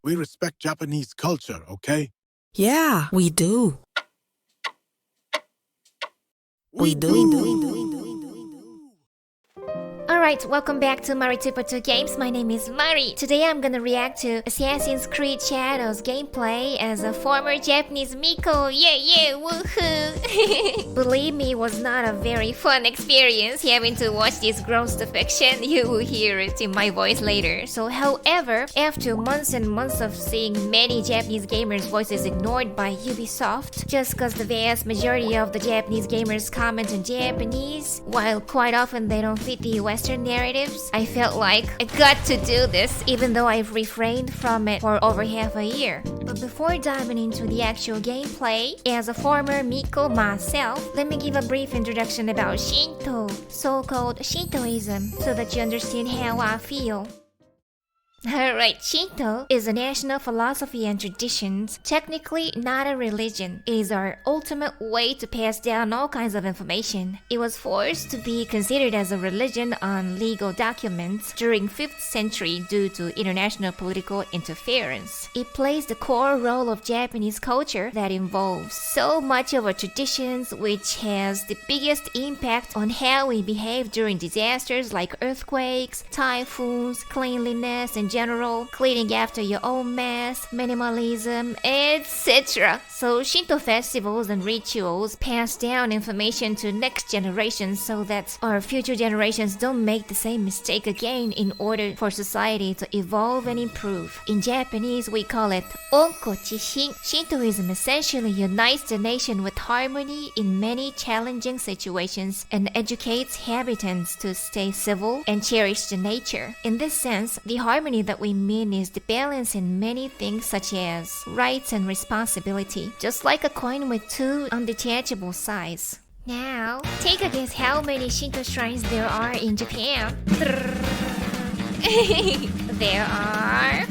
We respect Japanese culture, okay? Yeah, we do. We do. Alright, welcome back to Mari 2.2 Games. My name is Mari. Today I'm gonna react to Assassin's Creed Shadows gameplay as a former Japanese Miko. Yeah, woohoo! Believe me, it was not a very fun experience having to watch this gross depiction. You will hear it in my voice later. So, however, after months and months of seeing many Japanese gamers' voices ignored by Ubisoft, just cause the vast majority of the Japanese gamers comment in Japanese, while quite often they don't fit the Western narratives, I felt like I got to do this even though I've refrained from it for over half a year. But before diving into the actual gameplay, as a former Miko myself, let me give a brief introduction about Shinto, so-called Shintoism, so that you understand how I feel. Alright, Shinto is a national philosophy and traditions, technically not a religion. It is our ultimate way to pass down all kinds of information. It was forced to be considered as a religion on legal documents during 5th century due to international political interference. It plays the core role of Japanese culture that involves so much of our traditions, which has the biggest impact on how we behave during disasters like earthquakes, typhoons, cleanliness, and general, cleaning after your own mess, minimalism, etc. So Shinto festivals and rituals pass down information to next generations so that our future generations don't make the same mistake again in order for society to evolve and improve. In Japanese, we call it onko-chishin. Shintoism essentially unites the nation with harmony in many challenging situations and educates habitants to stay civil and cherish the nature. In this sense, the harmony that we mean is the balance in many things such as rights and responsibility, just like a coin with two undetachable sides. Now, take a guess how many Shinto shrines there are in Japan. There are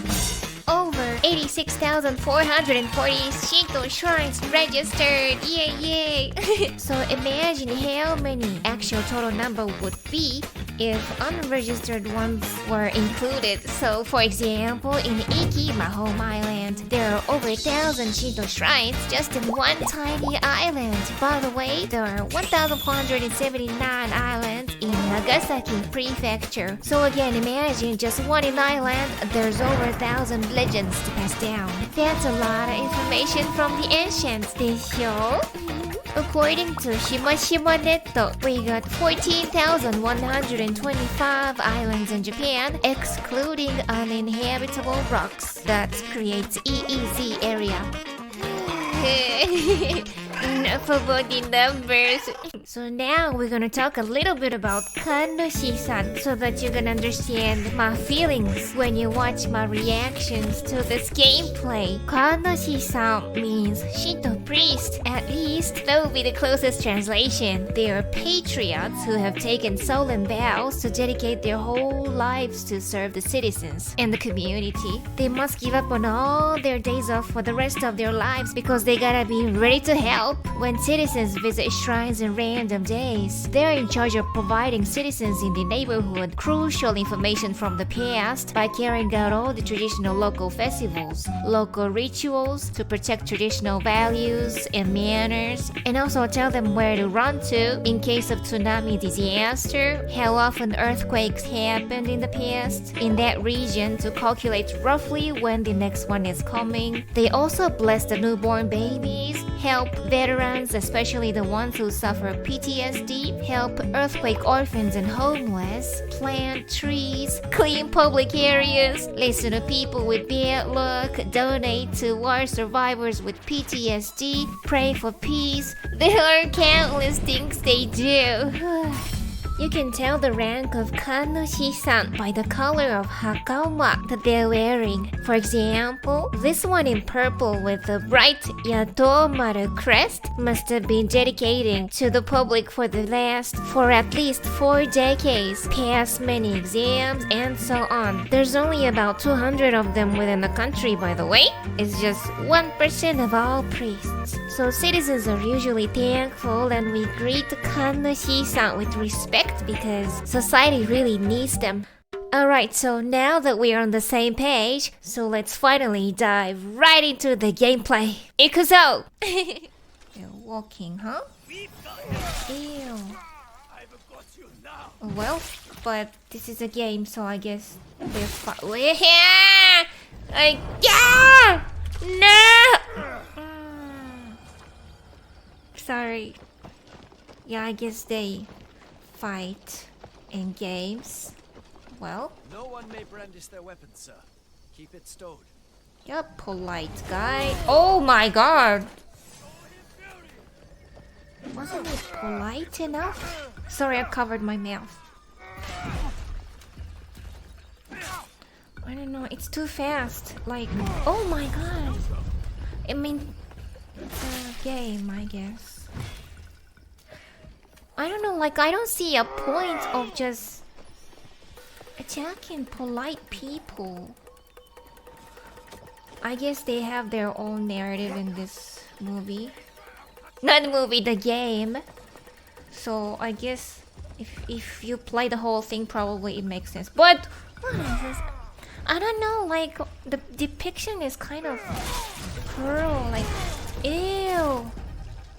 over 86,440 Shinto shrines registered. Yay! So imagine how many actual total number would be if unregistered ones were included. So for example, in Iki, my home island, there are over 1,000 Shinto shrines just in one tiny island. By the way, there are 1,479 islands in Nagasaki Prefecture. So again, imagine just one in Island, there's over 1,000 legends to pass down. That's a lot of information from the ancients, this show. According to Shimashima-Netto, we got 14,125 islands in Japan, excluding uninhabitable rocks. That creates EEZ area. Enough about the numbers. So now we're gonna talk a little bit about kannushi-san so that you can understand my feelings when you watch my reactions to this gameplay. Kannushi-san means Shinto priest. At least that would be the closest translation. They are patriots who have taken solemn vows to dedicate their whole lives to serve the citizens and the community. They must give up on all their days off for the rest of their lives because they gotta be ready to help when citizens visit shrines in random days. They're in charge of providing citizens in the neighborhood crucial information from the past by carrying out all the traditional local festivals, local rituals to protect traditional values and manners, and also tell them where to run to in case of tsunami disaster, how often earthquakes happened in the past in that region to calculate roughly when the next one is coming. They also bless the newborn babies, help veterans, especially the ones who suffer PTSD, help earthquake orphans and homeless, plant trees, clean public areas, listen to people with bad luck, donate to war survivors with PTSD, pray for peace. There are countless things they do. You can tell the rank of kannushi-san by the color of hakama that they're wearing. For example, this one in purple with the bright Yatomaru crest must have been dedicating to the public for at least 4 decades, passed many exams, and so on. There's only about 200 of them within the country, by the way. It's just 1% of all priests. So citizens are usually thankful and we greet kannushi-san with respect because society really needs them. Alright, so now that we are on the same page, so let's finally dive right into the gameplay. Ikuzo! You're walking, huh? Ew. Well, but this is a game, so I guess we're fine. We're here! Yeah! No! Sorry. Yeah, I guess they fight in games. Well, no one may brandish their weapons, sir. Keep it stowed. You're a polite guy. Oh my god! Wasn't it polite enough? Sorry, I covered my mouth. I don't know, it's too fast. Like, oh my god. I mean, it's a game, I guess. I don't know, like, I don't see a point of just attacking polite people. I guess they have their own narrative in this movie. Not the movie, the game. So I guess if you play the whole thing, probably it makes sense. But what is this? I don't know, like the depiction is kind of cruel. Like, ew,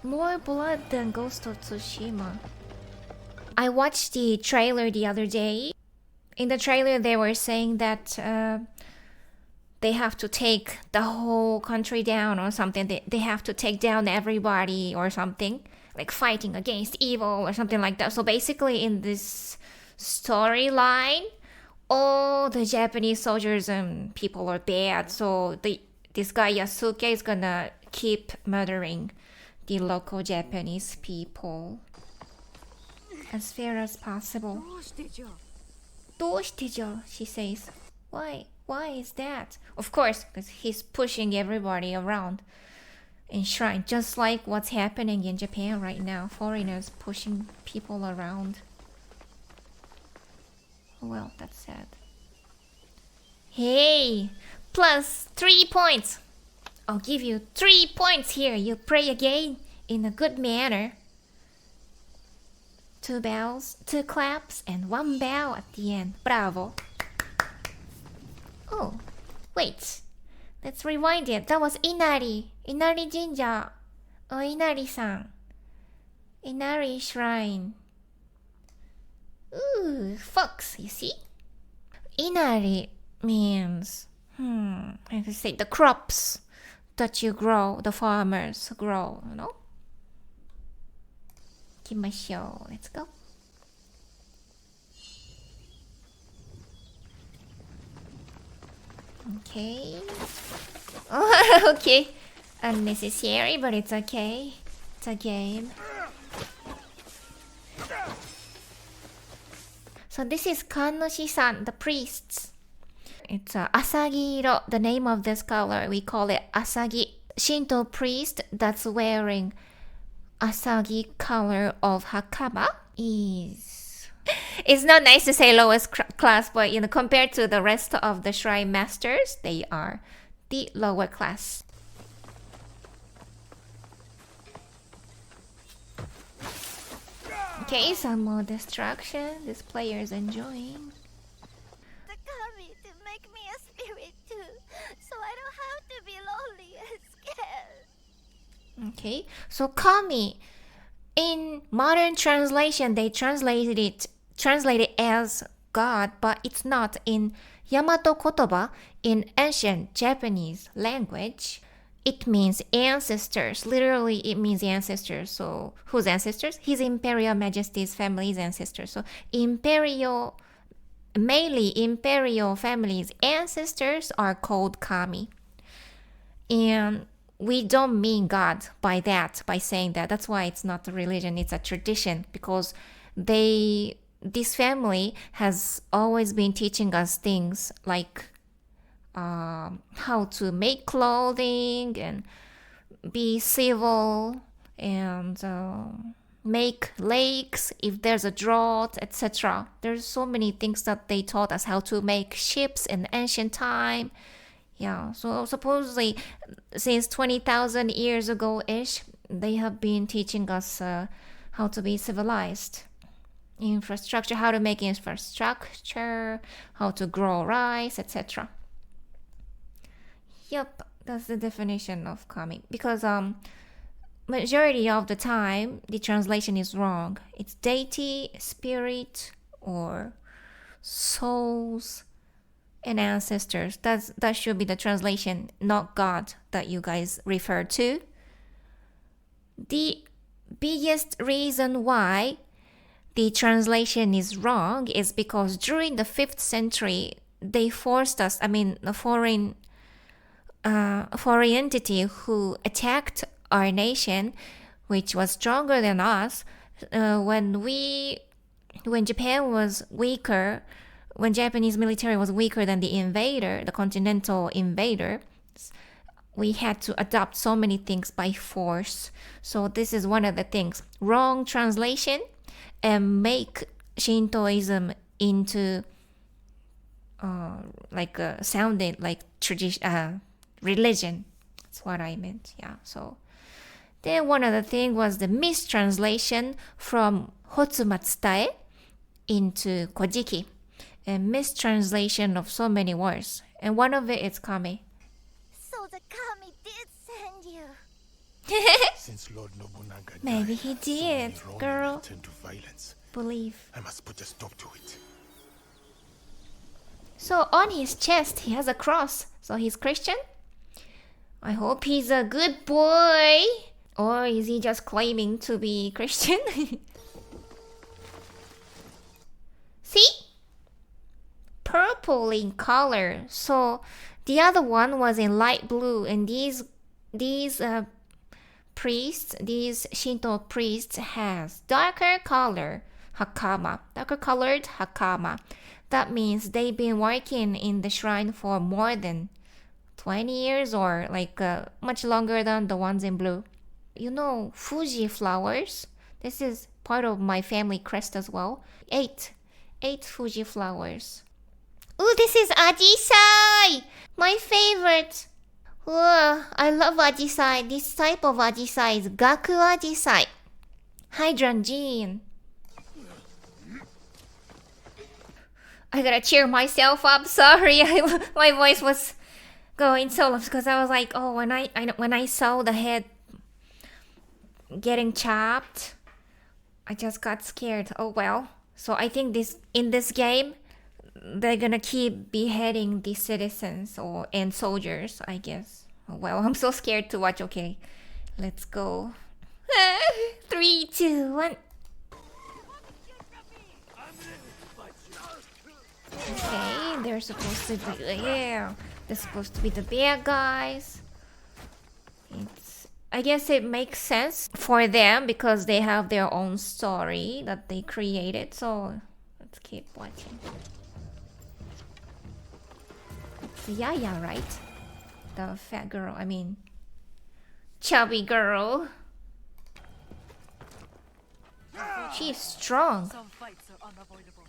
more blood than Ghost of Tsushima. I watched the trailer the other day. In the trailer, they were saying that they have to take the whole country down or something. They have to take down everybody or something. Like fighting against evil or something like that. So basically in this storyline, all the Japanese soldiers and people are bad. So this guy Yasuke is gonna keep murdering the local Japanese people as fair as possible. どうしてじゃ? She says. Why? Why is that? Of course, because he's pushing everybody around in shrine, just like what's happening in Japan right now. Foreigners pushing people around. Well, that's sad. Hey, plus 3 points. I'll give you 3 points here. You pray again in a good manner. 2 bows, 2 claps, and 1 bow at the end. Bravo. Oh, wait. Let's rewind it. That was Inari. Inari Jinja. Oh, Inari-san. Inari Shrine. Ooh, fox, you see? Inari means, I can say the crops that you grow, the farmers grow, you know? 行きましょう. Let's go. Okay. Oh, okay. Unnecessary, but it's okay. It's a game. So this is kannushi-san, the priests. It's asagi-iro, the name of this color. We call it asagi. Shinto priest that's wearing asagi color of hakama is... It's not nice to say lowest class, but you know, compared to the rest of the shrine masters, they are the lower class. Okay, some more destruction. This player is enjoying. The kami to make me a spirit too, so I don't have to be lonely and scared. Okay, so kami, in modern translation, they translated it as God, but it's not. In Yamato kotoba, in ancient Japanese language, it means ancestors. Literally, it means ancestors. So, whose ancestors? His Imperial Majesty's family's ancestors. So, mainly imperial families' ancestors are called kami. And we don't mean God by saying that. That's why it's not a religion, it's a tradition. Because this family has always been teaching us things like how to make clothing and be civil and make lakes if there's a drought, etc. There's so many things that they taught us, how to make ships in ancient time. Yeah, so supposedly since 20,000 years ago-ish, they have been teaching us how to be civilized. infrastructure, how to make infrastructure, how to grow rice, etc. Yep, that's the definition of kami. Because majority of the time, the translation is wrong. It's deity, spirit, or souls and ancestors. That should be the translation, not God that you guys refer to. The biggest reason why the translation is wrong is because during the 5th century, they forced us, a foreign entity who attacked our nation, which was stronger than us, when Japan was weaker, when Japanese military was weaker than the invader, the continental invader, we had to adopt so many things by force. So this is one of the things. Wrong translation and make Shintoism into sounded like tradition, religion. That's what I meant. Yeah. So then one other thing was the mistranslation from Hotsumatsutai into Kojiki, and mistranslation of so many words. And one of it is kami. So the kami did send you. Since Lord Nobunaga died, Maybe he so many did, Ronin girl. turned to violence. Believe. I must put a stop to it. So on his chest, he has a cross. So he's Christian? I hope he's a good boy. Or is he just claiming to be Christian? See? Purple in color. So the other one was in light blue. And these priests, these Shinto priests has darker color hakama. Darker colored hakama. That means they've been working in the shrine for more than 20 years or much longer than the ones in blue. You know, Fuji flowers. This is part of my family crest as well. 8 Fuji flowers. Ooh, this is Ajisai! My favorite. Ooh, I love Ajisai. This type of Ajisai is Gaku Ajisai. Hydrangine. I gotta cheer myself up. Sorry, my voice was going so low because I was like, oh, when I saw the head getting chopped, I just got scared. Oh well. So I think in this game, they're gonna keep beheading the citizens and soldiers, I guess. Oh, well, I'm so scared to watch. Okay, let's go. 3, 2, 1. Okay, they're supposed to be they're supposed to be the bad guys. I guess it makes sense for them because they have their own story that they created. So let's keep watching. It's Yaya, right? The fat girl. Chubby girl. She's strong. Some fights are unavoidable.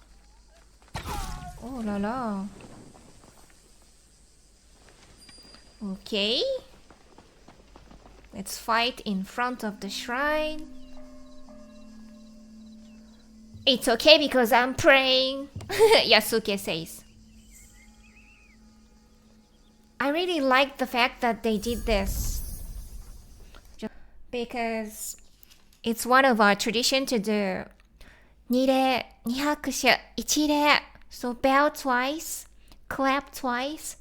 Oh la la. Okay. Let's fight in front of the shrine. It's okay because I'm praying. Yasuke says. I really like the fact that they did this. Because it's one of our tradition to do 2礼、2拍手、1礼. So bow twice, clap twice,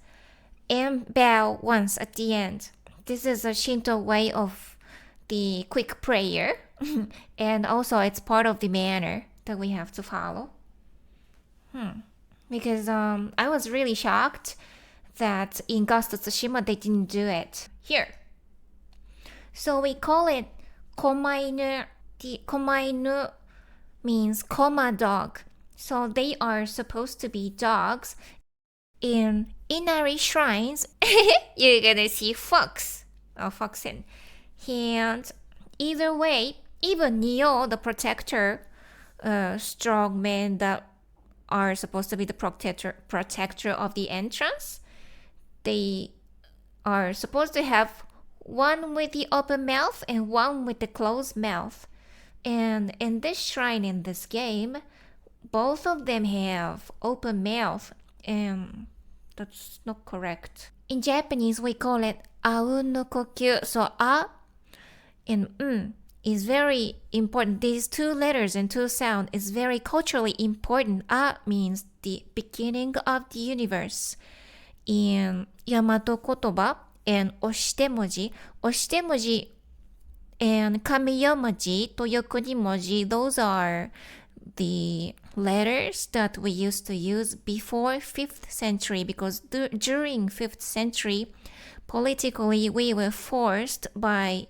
and bow once at the end. This is a Shinto way of the quick prayer. And also it's part of the manner that we have to follow. Because I was really shocked that in Ghost of Tsushima they didn't do it here. So we call it komainu. The komainu means koma dog. So they are supposed to be dogs. In Inari shrines, you're gonna see fox or foxen. And either way, even Neo, the protector, strong men that are supposed to be the protector of the entrance, they are supposed to have one with the open mouth and one with the closed mouth. And in this shrine in this game, both of them have open mouth, and that's not correct. In Japanese, we call it あうんの呼吸. So あ and is very important. These two letters and two sound is very culturally important. あ means the beginning of the universe. In 大和言葉 and 押して文字 and 神代文字と横に文字 those are the letters that we used to use before 5th century because during 5th century politically we were forced by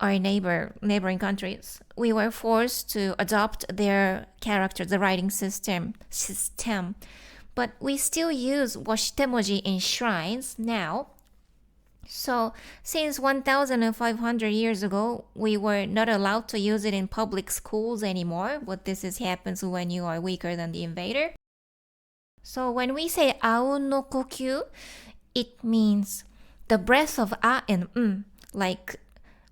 our neighboring countries. We were forced to adopt their character, the writing system. But we still use washitemoji in shrines now. So, since 1,500 years ago, we were not allowed to use it in public schools anymore. But this happens when you are weaker than the invader. So, when we say あうんの呼吸, it means the breath of あ and like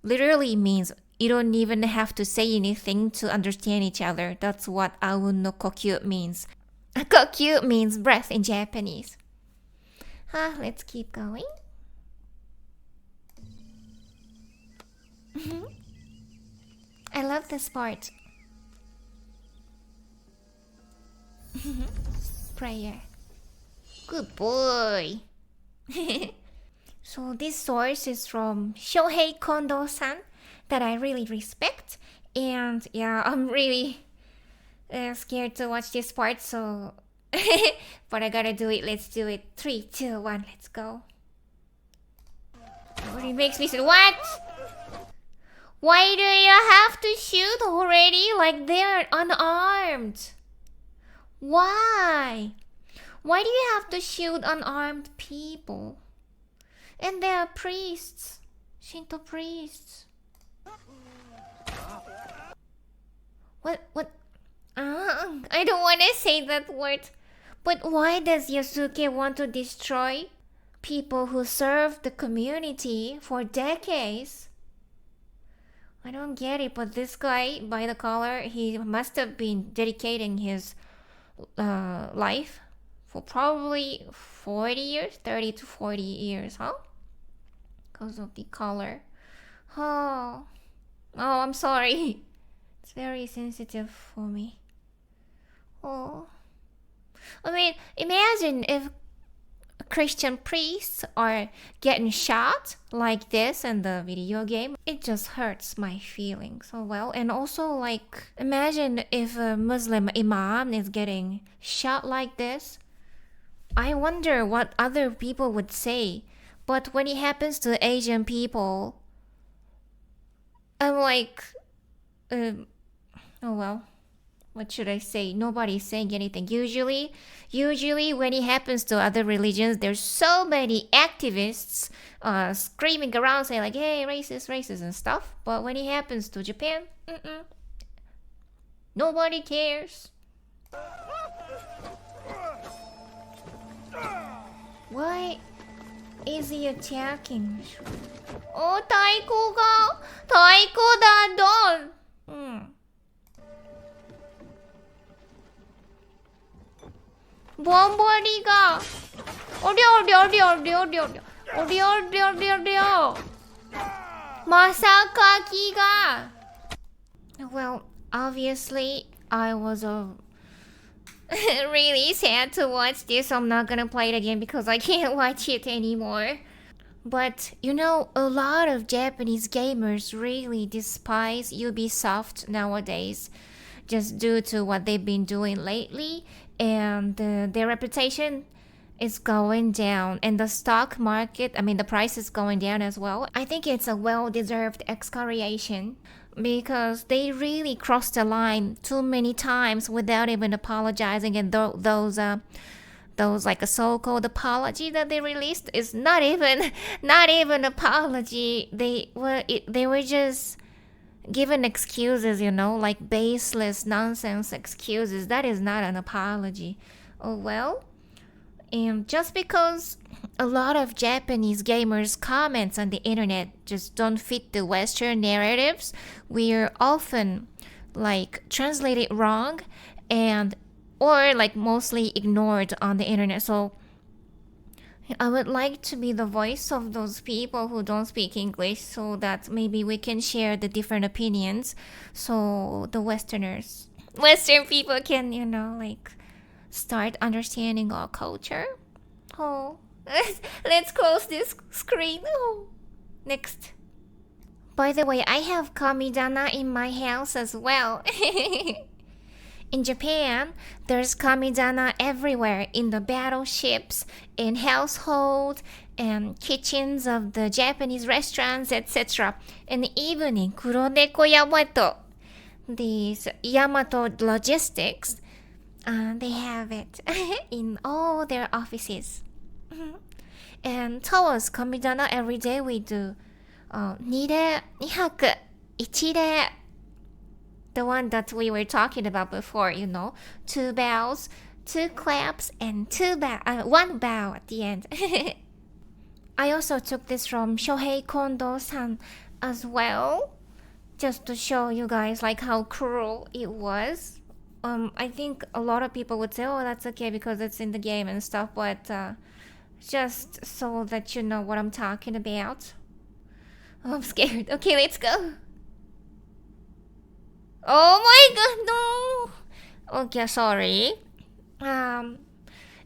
literally means you don't even have to say anything to understand each other. That's what あうんの呼吸 means. 呼吸 means breath in Japanese. Let's keep going. I love this part. Prayer. Good boy. So this source is from Shohei Kondo-san that I really respect. And yeah, I'm really scared to watch this part, so but I gotta do it. Let's do it. 3, 2, 1, let's go. It really makes me say, what? Why do you have to shoot already? Like they're unarmed. Why? Why do you have to shoot unarmed people? And they are priests. Shinto priests. What? I don't want to say that word. But why does Yasuke want to destroy people who served the community for decades? I don't get it, but this guy, by the color, he must have been dedicating his life for probably 40 years, 30 to 40 years, huh? Because of the color. Oh, I'm sorry. It's very sensitive for me. Oh. I mean, imagine if Christian priests are getting shot like this in the video game. It just hurts my feelings so well. And also, like, imagine if a Muslim imam is getting shot like this. I wonder what other people would say. But when it happens to Asian people, I'm like, oh well. What should I say? Nobody's saying anything. Usually when it happens to other religions, there's so many activists screaming around saying like, hey, racist and stuff. But when it happens to Japan, nobody cares. Why is he attacking? Oh, 太鼓だ、ドン。ボンボリがおりょりょりょりょりょりょおりょりょりょりょまさかきが Well, obviously I was really sad to watch this. I'm not gonna play it again because I can't watch it anymore. But you know, a lot of Japanese gamers really despise Ubisoft nowadays just due to what they've been doing lately. And their reputation is going down, and the stock market, the price is going down as well. I think it's a well-deserved excoriation because they really crossed the line too many times without even apologizing, and those like a so-called apology that they released is not even apology. They were just given excuses, like baseless nonsense excuses. That is not an apology. Oh well. And just because a lot of Japanese gamers' comments on the internet just don't fit the Western narratives, we're often like translated wrong, and or like mostly ignored on the internet. So I would like to be the voice of those people who don't speak English so that maybe we can share the different opinions so the Western people can, like start understanding our culture. Oh, let's close this screen. Oh, next. By the way, I have kamidana in my house as well. In Japan, there's kamidana everywhere in the battleships, in household, and kitchens of the Japanese restaurants, etc. And even in Kuroneko Yamato, these Yamato logistics, they have it in all their offices. And towards kamidana every day we do 2礼2拍1礼 the one that we were talking about before, 2 bows, 2 claps, and 1 bow at the end. I also took this from Shohei Kondo-san as well, just to show you guys like how cruel it was. I think a lot of people would say, oh, that's okay because it's in the game and stuff, but just so that you know what I'm talking about. Oh, I'm scared. Okay, let's go. Oh my god, no! Okay, sorry.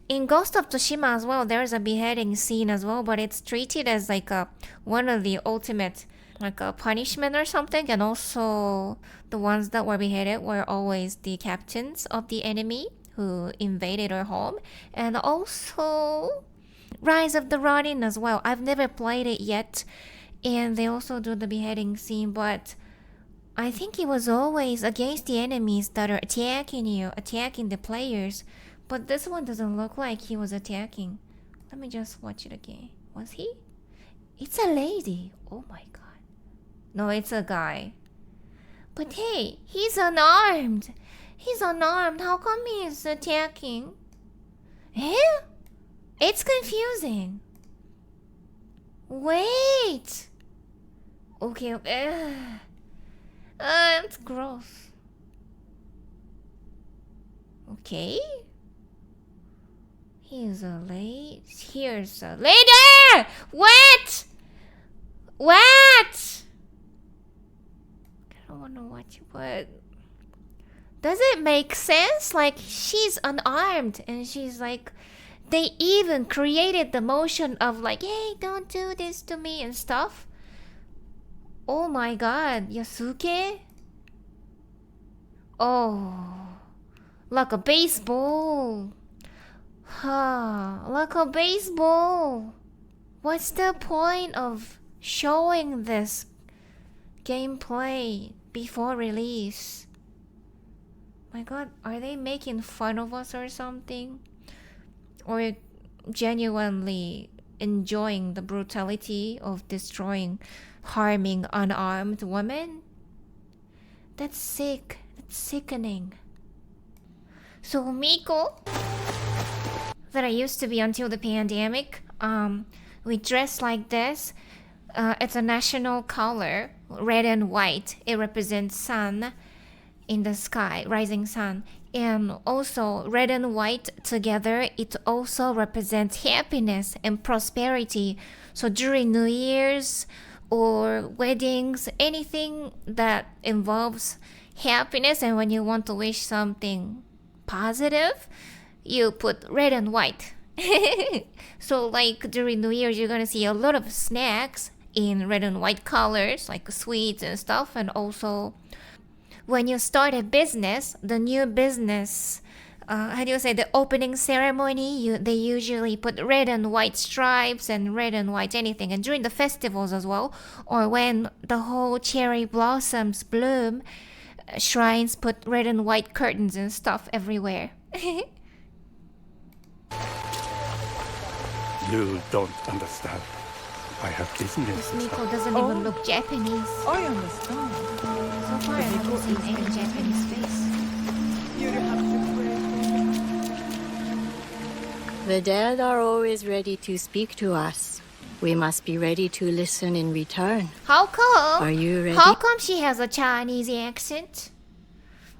In Ghost of Tsushima as well, there's a beheading scene as well, but it's treated as like one of the ultimate, like a punishment or something, and also the ones that were beheaded were always the captains of the enemy who invaded our home, and also Rise of the Ronin as well. I've never played it yet, and they also do the beheading scene, but I think it was always against the enemies that are attacking the players. But this one doesn't look like he was attacking. Let me just watch it again. Was he? It's a lady. Oh my god. No, it's a guy. But hey, he's unarmed. He's unarmed. How come he's attacking? Eh? It's confusing. Wait. Okay. It's gross. Okay. Here's a lady. What? What? I don't want to watch it, but does it make sense? Like, she's unarmed and she's like, they even created the motion of like, hey, don't do this to me and stuff. Oh my god, Yasuke? Oh, like a baseball. Like a baseball. What's the point of showing this gameplay before release? My god, are they making fun of us or something? Or genuinely enjoying the brutality of destroying, harming unarmed women? That's sick. That's sickening. So Miko, that I used to be until the pandemic, we dress like this. It's a national color, red and white. It represents sun in the sky, rising sun. And also red and white together, it also represents happiness and prosperity. So during New Year's or weddings, anything that involves happiness, and when you want to wish something positive, you put red and white. So like during New Year's, you're gonna see a lot of snacks in red and white colors, like sweets and stuff. And also when you start a business, the new business, the opening ceremony, they usually put red and white stripes and red and white anything. And during the festivals as well, or when the whole cherry blossoms bloom, shrines put red and white curtains and stuff everywhere. You don't understand. I have business. This Miko doesn't even look Japanese. I understand. So far I haven't seen any Japanese face. The dead are always ready to speak to us. We must be ready to listen in return. How come? Are you ready? How come she has a Chinese accent?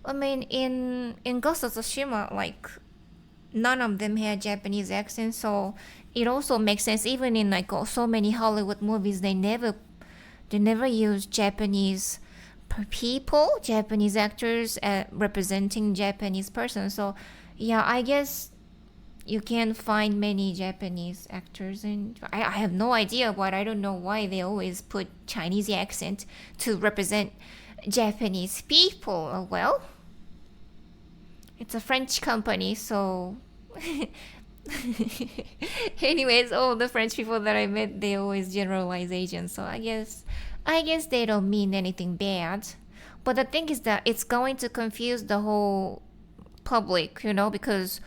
I mean, in Ghost of Tsushima, like none of them had Japanese accents, so it also makes sense. Even in like so many Hollywood movies, they never use Japanese people, Japanese actors representing Japanese persons. So yeah, I guess you can find many Japanese actors, and I have no idea, but I don't know why they always put Chinese accent to represent Japanese people. Oh, well, it's a French company, so anyways, all the French people that I met, they always generalize Asian, so I guess they don't mean anything bad. But the thing is that it's going to confuse the whole public, you know, because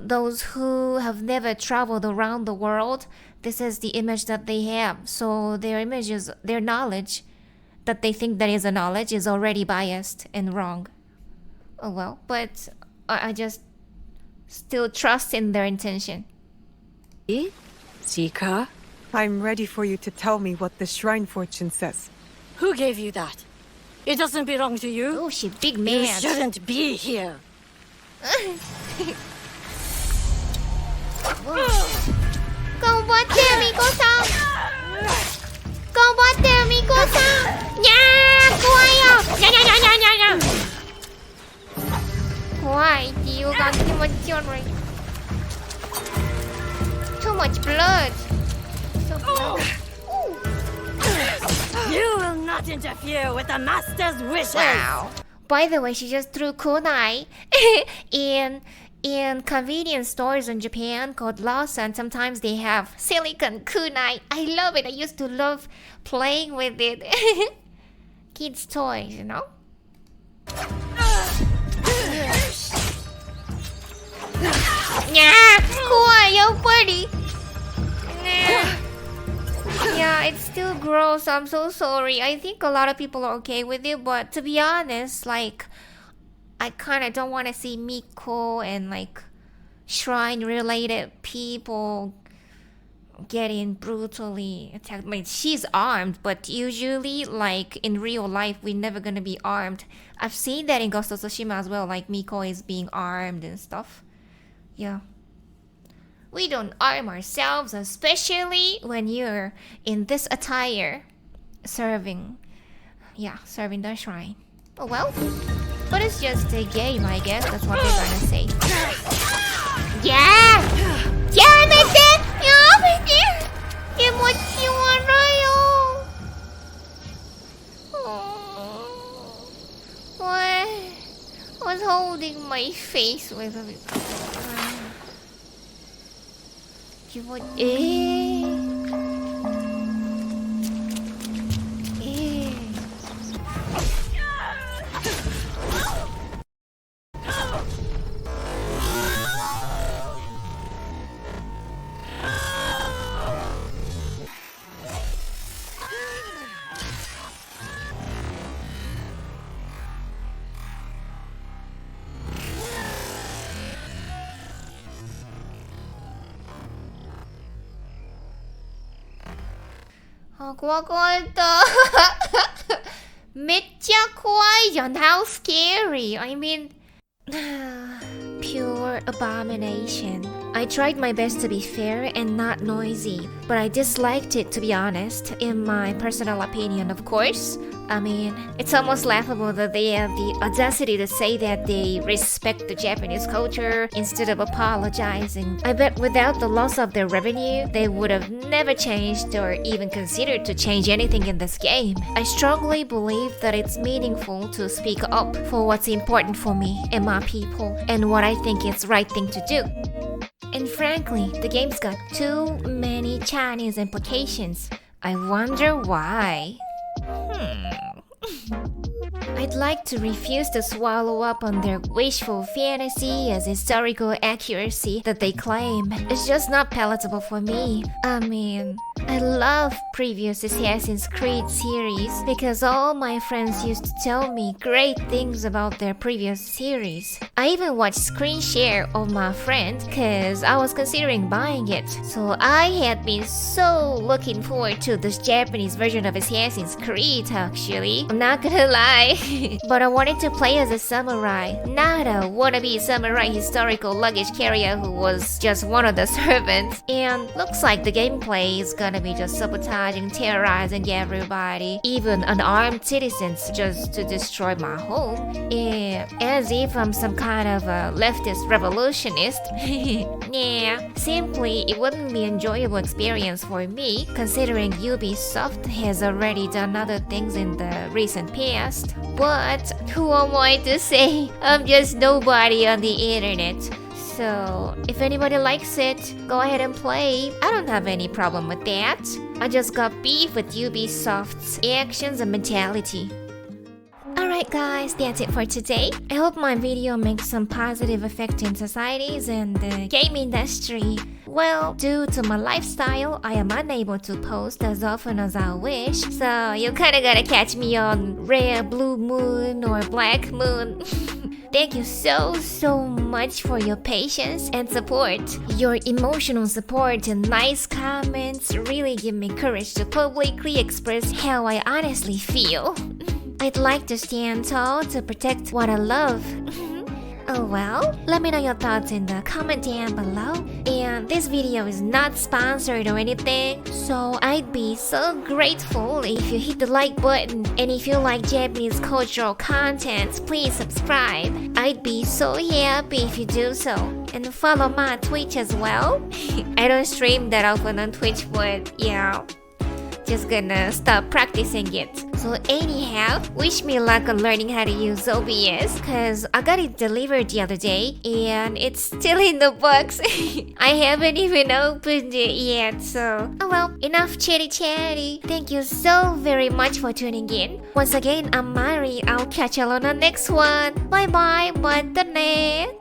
those who have never traveled around the world, this is the image that they have. So their images, their knowledge that they think that is a knowledge is already biased and wrong. Oh well, but I just still trust in their intention. Zika? I'm ready for you to tell me what the shrine fortune says. Who gave you that? It doesn't belong to you. Oh, she big You man. shouldn't be here. 頑張ってミコさん頑張ってミコさんにゃー怖いよにゃにゃにゃにゃにゃにゃ怖いっていうか気持ち悪い Too much blood So blood You will not interfere with the master's wishes. Wow By the way, she just threw kunai in convenience stores in Japan called Lawson. Sometimes they have silicone kunai. I love it. I used to love playing with it. Kids' toys, you know? Yeah, kawaii, yo, buddy. Yeah, it's still gross. I'm so sorry. I think a lot of people are okay with it, but to be honest, like, I kind of don't want to see Miko and like shrine-related people getting brutally attacked. I mean, she's armed, but usually, like in real life, we're never gonna be armed. I've seen that in Ghost of Tsushima as well. Like Miko is being armed and stuff. Yeah. We don't arm ourselves, especially when you're in this attire, serving the shrine. Oh well, but it's just a game, I guess. That's what they're gonna say. Yeah, yeah, What? I was holding my face with it. How scary. I mean, pure abomination. I tried my best to be fair and not noisy, but I disliked it, to be honest, in my personal opinion, of course. I mean, it's almost laughable that they have the audacity to say that they respect the Japanese culture instead of apologizing. I bet without the loss of their revenue, they would have never changed or even considered to change anything in this game. I strongly believe that it's meaningful to speak up for what's important for me and my people, and what I think is the right thing to do. And frankly, the game's got too many Chinese implications. I wonder why. I'd like to refuse to swallow up on their wishful fantasy as historical accuracy that they claim. It's just not palatable for me. I mean, I love previous Assassin's Creed series because all my friends used to tell me great things about their previous series. I even watched screen share of my friend because I was considering buying it. So I had been so looking forward to this Japanese version of Assassin's Creed actually. I'm not gonna lie. But I wanted to play as a samurai, not a wannabe samurai historical luggage carrier who was just one of the servants. And looks like the gameplay is gonna be just sabotaging, terrorizing everybody, even unarmed citizens, just to destroy my home. As if I'm some kind of a leftist revolutionist. Nah, simply it wouldn't be an enjoyable experience for me, considering Ubisoft has already done other things in the recent past. But who am I to say? I'm just nobody on the internet. So, if anybody likes it, go ahead and play. I don't have any problem with that. I just got beef with Ubisoft's actions and mentality. Alright guys, that's it for today. I hope my video makes some positive effect in societies and the game industry. Well, due to my lifestyle, I am unable to post as often as I wish, so you kinda gotta catch me on rare blue moon or black moon. Thank you so much for your patience and support. Your emotional support and nice comments really give me courage to publicly express how I honestly feel. I'd like to stand tall to protect what I love. Oh well, let me know your thoughts in the comment down below. And this video is not sponsored or anything, so I'd be so grateful if you hit the like button. And if you like Japanese cultural content, please subscribe. I'd be so happy if you do so. And follow my Twitch as well. I don't stream that often on Twitch, but yeah, just gonna stop practicing it. So anyhow, wish me luck on learning how to use OBS, cause I got it delivered the other day and it's still in the box. I haven't even opened it yet, so oh well, enough chitty chatty. Thank you so very much for tuning in. Once again, I'm Mari. I'll catch you all on the next one. Bye bye, またね